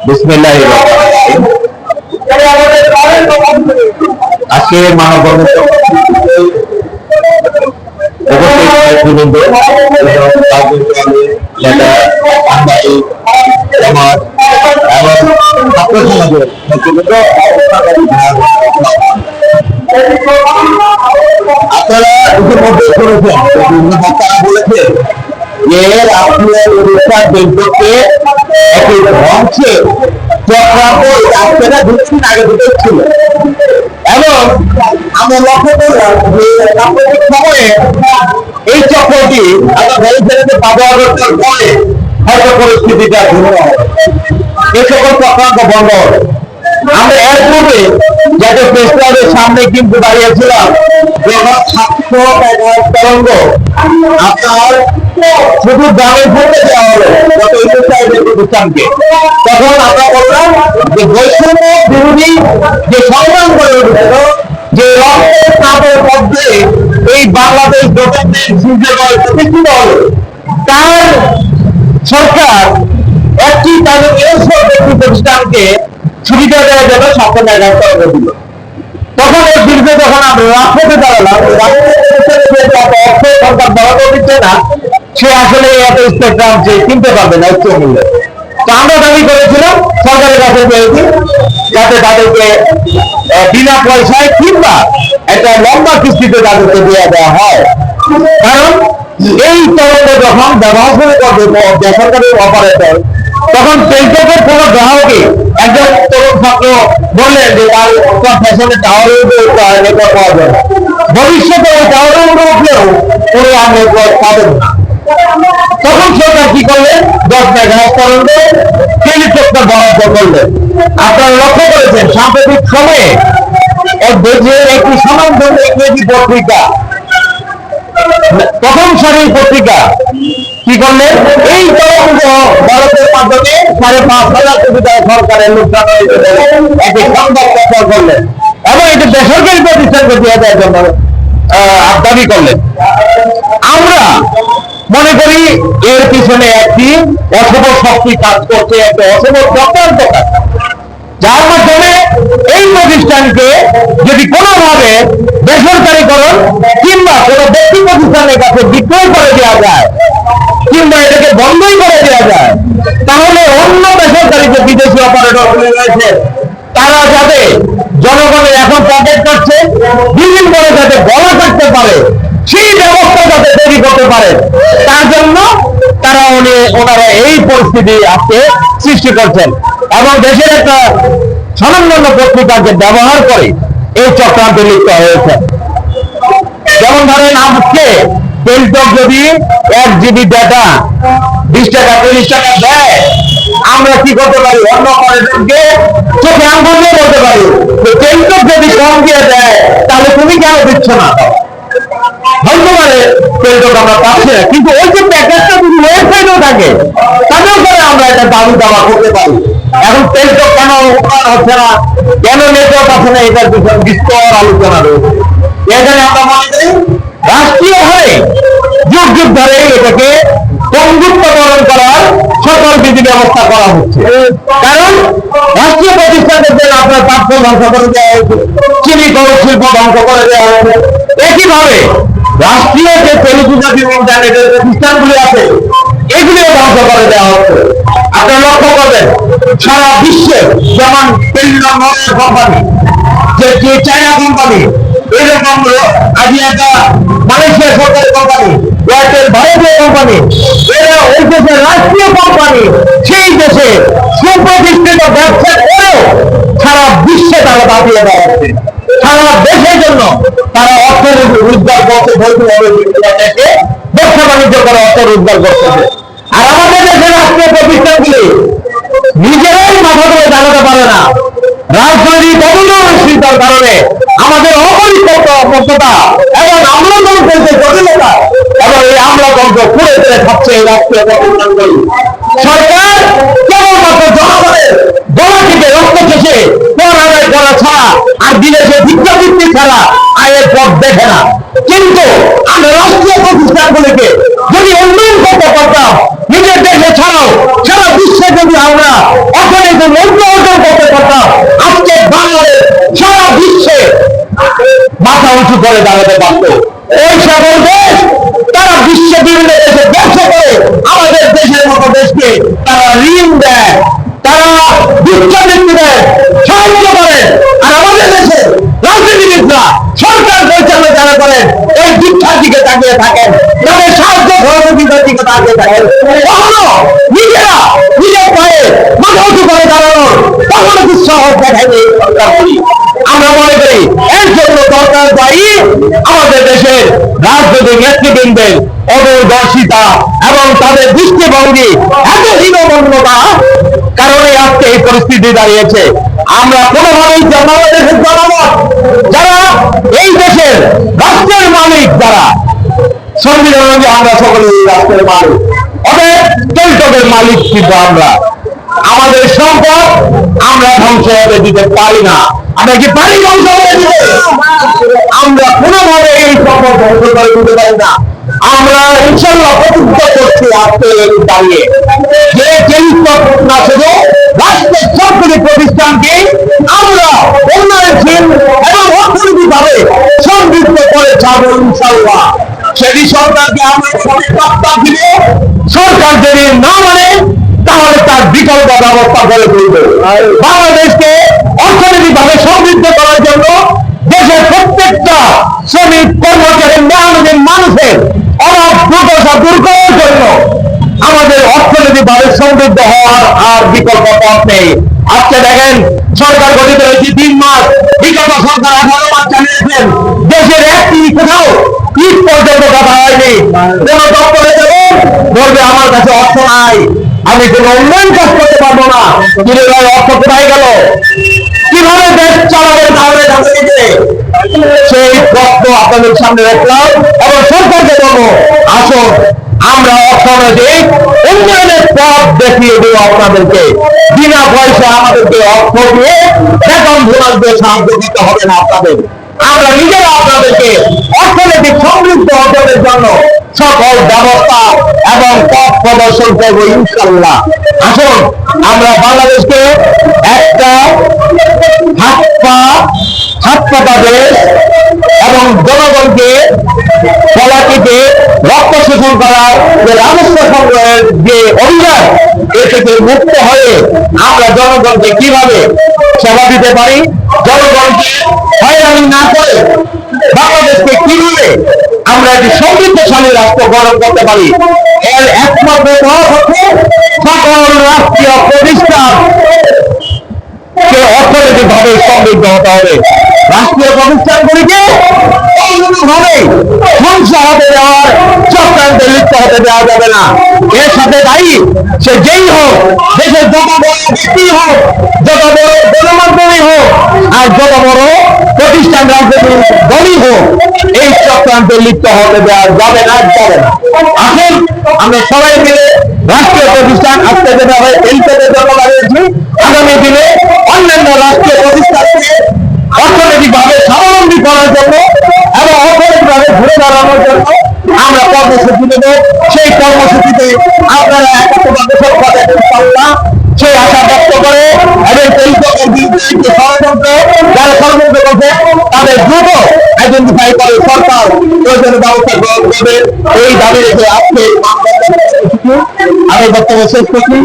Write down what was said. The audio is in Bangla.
বিসমিল্লাহির রহমানির রহিম। আজকে মানববন্ধন আপনারা ইতিমধ্যে করেছেন, বিভিন্ন বক্তারা বলেছেন যে আপনার উড়িষ্যার বেঙ্গলকে একটি ধ্বংসে চক্রান্ত রাস্তাটা দুদিন আগে থেকে ছিল এবং আমরা লক্ষ্য করলাম যে সাম্প্রতিক সময়ে এই চক্রটি আমরা ভেবে ফেলেছে 5 আগস্টের পরে হয়তো পরিস্থিতিটা ভিন্ন হবে, এই সকল চক্রান্ত বন্ধ হবে। আমরা এর পূর্বে যাতে প্রেস ক্লাবের সামনে কিন্তু দাঁড়িয়েছিলাম যখন ছাত্র তরঙ্গ আপনার শুধু গ্রামের ভোটে দেওয়া হলো গত 21 তারিখের প্রতিষ্ঠানকে, তখন আমরা বললাম যে বৈষম্য বিরোধী যে সংগ্রাম করে উঠেছিল, যে রক্তের তাপের মধ্যে এই বাংলাদেশ গঠনের সূর্যোদয় প্রতিষ্ঠিত হলো, তার সরকার একটি তাদের ব্যক্তি প্রতিষ্ঠানকে সুবিধা দেওয়ার জন্য সম্পূর্ণ এগারো দিল। তখন এর বিরুদ্ধে যখন আমরা রাজপথে দাঁড়ালাম, অর্থ সরকার বরাদ্দ দিচ্ছে না, সে আসলে এত স্পেকট্রাম যে কিনতে পারবে না উচ্চ মূল্যে। তো আমরা দাবি করেছিলাম সরকারের কাছে পেয়েছি যাতে তাদেরকে বিনা পয়সায় কিংবা একটা লম্বা কিস্তিতে তাদেরকে দিয়ে দেওয়া হয়। কারণ এই তরঙ্গ যখন ব্যবহার করে করবে বেসরকারি অপারেটর, তখন টেলিটকের কোনো গ্রাহকে একজন তরুণ ছাত্র বললেন যে তার ফ্যাশনের টাওয়ারের উপরে নেটওয়ার্ক পাওয়া যাবে, ভবিষ্যতে ওই টাওয়ারের উপরে উঠলেও কোনো আর নেটওয়ার্ক পাবেন না। তখন সরকার কি করলেন, 10 মেগাহার্জ পর্যন্ত টেলিটকটা বরাদ্দ করলেন। আপনারা লক্ষ্য করেছেন সাম্প্রতিক সময়ে দেশের একটি স্বনামধন্য ইংরেজি পত্রিকা, প্রথম সারির পত্রিকা কি করলেন, এই তরঙ্গ ভারতের মাধ্যমে 5,500 কোটি টাকা সরকারের লোকসান হয়েছে একটি সংবাদ প্রচার করলেন এবং এটি বেসরকারি প্রতিষ্ঠানকে দিয়ে দেওয়ার জন্য দাবি করলেন। আমরা মনে করি এর পিছনে একটি অশুভ শক্তি কাজ করছে, একটা অশুভ চক্রান্ত কাজ, যার মাধ্যমে এই প্রতিষ্ঠানকে যদি কোনোভাবে বেসরকারীকরণ কিংবা কোনো ব্যক্তি প্রতিষ্ঠানের কাছে বিক্রয় করে দেওয়া যায় কিংবা এটাকে বন্ধই করে দেওয়া যায়, তাহলে অন্য বেসরকারি যে বিদেশি অপারেটর রয়েছে তারা যাতে জনগণের এখন পকেট করছে বিভিন্ন করে যাতে গলা কাটতে পারে, সেই ব্যবস্থা যাতে তৈরি করতে পারে, তার জন্য ওনারা এই পরিস্থিতি আজকে সৃষ্টি করছেন এবং দেশের একটা স্বনামধন্য পত্রিকাকে ব্যবহার করে এই চক্রান্তে লিপ্ত হয়েছে। যেমন ধরেন আজকে টেলিটক যদি 1 GB ডাটা 20 টাকা 30 টাকা দেয়, আমরা কি করতে পারি, অন্য অপারেটরকে চোখে আঙুল দিয়ে বলতে পারি যে টেলিটক যদি কম দিয়ে দেয় তাহলে তুমি কেন দিচ্ছ না, হয়তো পারে টেলিটক আমরা পাচ্ছি না, কিন্তু ওই যে প্যাকেজটা যদি ওয়েবসাইটেও থাকে তাদের উপরে আমরা এটা দাবি দাবা করতে পারি। এখন টেলিটক কেন উন্নয়ন হচ্ছে না, কেন নেটওয়ার্ক আছে না, এটার পিছনে বিস্তর আলোচনা রয়েছে। এখানে আমরা মনে করি রাষ্ট্রীয়ভাবে যুগ যুগ ধরে এটাকে বন্ধুত্বকরণ করার সকল বিধি ব্যবস্থা করা হচ্ছে। কারণ রাষ্ট্রীয় প্রতিষ্ঠানের জন্য আপনার প্রাপ্য ধ্বংস করে দেওয়া হয়েছে, চিনি কল শিল্প ধ্বংস করে দেওয়া হয়েছে, একইভাবে রাষ্ট্রীয় যে টেলিযোগাযোগ ইন্টারনেটের প্রতিষ্ঠানগুলি আছে এগুলিও ধ্বংস করে দেওয়া হচ্ছে। আপনারা লক্ষ্য করবেন সারা বিশ্বে যেমন টেলিনর কোম্পানি, যে চায়না কোম্পানি, এরকম আজ একটা মালয়েশিয়া সরকারি কোম্পানি, এয়ারটেল ভারতীয় কোম্পানি, এরা ওই দেশের রাষ্ট্রীয় কোম্পানি, সেই দেশে সুপ্রতিষ্ঠিত ব্যবসা করেও সারা বিশ্বে তারা দাবিয়ে বেড়াচ্ছে। সারা দেশের জন্য তারা অর্থ রোজগার করতে বৈধভাবে ব্যবসা বাণিজ্য করে অর্থ রোজগার করতেছে। আর আমাদের দেশের রাষ্ট্রীয় প্রতিষ্ঠানগুলি নিজেরাই মাথা ধরে দাঁড়াতে পারে না, রাজনৈতিক অবনমনশীলতার কারণে আমাদের অপরিপক্কতা এবং আমলাতন্ত্রের যে জটিলতা এবং এই আমলাতন্ত্র খুঁড়ে ফেলে খাচ্ছে এই রাষ্ট্রীয় প্রতিষ্ঠানগুলি। সরকার কেবলমাত্র জনগণের গলা থেকে রক্ত শেষে কর আদায় করা ছাড়া আর বিদেশে ভিক্ষাবৃত্তি ছাড়া আয়ের পথ দেখে না। কিন্তু আমরা রাষ্ট্রীয় প্রতিষ্ঠানগুলিকে যদি উন্নয়ন করতে পারতাম নিজের দেশে ছাড়াও সারা বিশ্বে যদি আমরা অর্থনৈতিক কিছু মূল্য অর্জন করতে পারতাম, আজকে বাংলাদেশ সারা বিশ্বে মাথা উঁচু করে দাঁড়াতে পারত। ওই সকল দেশ তারা বিশ্বে বিভিন্ন দেশে ব্যবসা করে আমাদের দেশের মতো দেশকে তারা ঋণ দেয়, তারা ভিক্ষাবৃত্তি দেয়, সাহায্য করেন। আর আমাদের দেশে রাজনীতিবিদরা সরকার পরিচালনা যারা করেন ওই ভিক্ষার দিকে তাকিয়ে থাকেন, তাদের সাহায্য সহযোগিতার দিকে তাকিয়ে থাকেন। কখনো নিজেরা নিজের পায়ে মাথা উঁচু করে দাঁড়ানোর কখনো দুঃসাহস দেখায়নি এই সরকারগুলি। আমরা মনে করি এর জন্য সরকার দায়ী আমাদের দেশের রাজনৈতিক নেতৃবৃন্দের অদূরদর্শিতা এবং তাদের দৃষ্টিভঙ্গি এত হীনমন্যতা কারণে আজকে এই পরিস্থিতি দাঁড়িয়েছে। আমরা কোনোভাবেই বাংলাদেশের জনগণ যারা এই দেশের রাষ্ট্রের মালিক, যারা সংবিধান অনুযায়ী আমরা সকলে রাষ্ট্রের মালিক, অতএব টেলিটকের মালিক কিন্তু আমরা। আমাদের সম্পদ আমরা ধ্বংস হতে দিতে পারি না। আমরা কি পারি ধ্বংস হতে দিতে? আমরা কোনোভাবে এই সম্পদ ধ্বংস করে দিতে পারি না। আমরা ইনশাল্লাহ প্রতিজ্ঞা করছি আজকে দাঁড়িয়ে যে টেলিটক না শুধু রাষ্ট্রের সরকারি প্রতিষ্ঠানকে আমরা উন্নয়নশীল এবং অর্থনৈতিকভাবে সমৃদ্ধ করে ছাড়বো ইনশাল্লাহ। সেটি সরকারকে আমরা সঠিক প্রস্তাব দিব। সরকার যদি না মানে তাহলে তার বিকল্প ব্যবস্থা করে তুলবে। বাংলাদেশকে অর্থনৈতিকভাবে সমৃদ্ধ করার জন্য দেশের প্রত্যেকটা শ্রমিক কর্মচারী মেহনতি মানুষের অভাব দুর্দশা দূর করার জন্য আমাদের অর্থনৈতিকভাবে সমৃদ্ধ হওয়ার আর বিকল্প পথ নেই। আজকে দেখেন সরকার গঠিত হয়েছে 3 মাস, বিগত সরকার 18 মাস চালিয়েছেন, দেশের একটি কোথাও ঈদ পর্যন্ত কথা হয়নি। কোন দপ্তরে যাবেন বলবে আমার কাছে অর্থ নাই, আমি কোন উন্নয়ন কাজ করতে পারবো না। অর্থ কোথায় গেল? কিভাবে দেশ চালাবেন তাহলে সেই প্রশ্ন আপনাদের সামনে রাখলাম এবং সরকারকে বলবো আসুন আমরা অর্থনৈতিক উন্নয়নের পথ দেখিয়ে দেবো আপনাদেরকে। বিনা পয়সা আমাদেরকে অর্থ দিয়ে বেতন বোনাস দিয়ে সাহায্য দিতে হবে না আপনাদের। আমরা নিজেরা আপনাদেরকে অর্থনৈতিক সমৃদ্ধ অর্জনের জন্য সকল ব্যবস্থা এবং পথ প্রদর্শন করবো ইনশাল্লাহ। আসুন আমরা বাংলাদেশকে একটা হাত পাতা দেশ এবং জনগণকে পলাটিকে রক্ত শোষণ করার যে রাজস্ব সংগ্রহের যে অভিযান, এ থেকে মুক্ত হয়ে আমরা জনগণকে কিভাবে সেবা দিতে পারি, জনগণকে হয়রানি না করে বাংলাদেশকে কিভাবে আমরা একটি সমৃদ্ধশালী রাষ্ট্র গঠন করতে পারি, এর একমাত্র পথ হচ্ছে সকল রাষ্ট্রীয় প্রতিষ্ঠান অর্থনৈতিক ভাবে সমৃদ্ধ হতে হবে। রাষ্ট্রীয় প্রতিষ্ঠানগুলিকে কোনোভাবে ধ্বংস হতে দেওয়ার চক্রান্তে লিপ্ত হতে দেওয়া যাবে না। এর সাথে দায়ী সে যেই হোক, দেশের যত বড় ব্যক্তি হোক, যত বড় গণমাধ্যমই হোক, আর যত বড় প্রতিষ্ঠান রাজনৈতিক দলই হোক, এই চক্রান্তে লিপ্ত হতে দেওয়া যাবে না। আসুন আমরা সবাই মিলে রাষ্ট্রীয় প্রতিষ্ঠান আজকে যেভাবে এই জন্য লাগিয়েছি, আগামী দিনে অন্যান্য রাষ্ট্রীয় প্রতিষ্ঠানকে অর্থনৈতিকভাবে স্বাবলম্বী করার জন্য এবং অর্থনৈতিকভাবে ঘুরে দাঁড়ানোর জন্য আমরা কর্মসূচি দেব। সেই কর্মসূচিতে আপনারা একত্রভাবে সেই আশা ব্যক্ত করে এবং টেলিটকের বিরুদ্ধে ষড়যন্ত্র যারা ষড়যন্ত্র করছে তাদের দ্রুত আইডেন্টিফাই করে সরকার প্রয়োজনীয় ব্যবস্থা গ্রহণ করবে, এই দাবি রেখে আজকে আমি বক্তব্য শেষ করছি।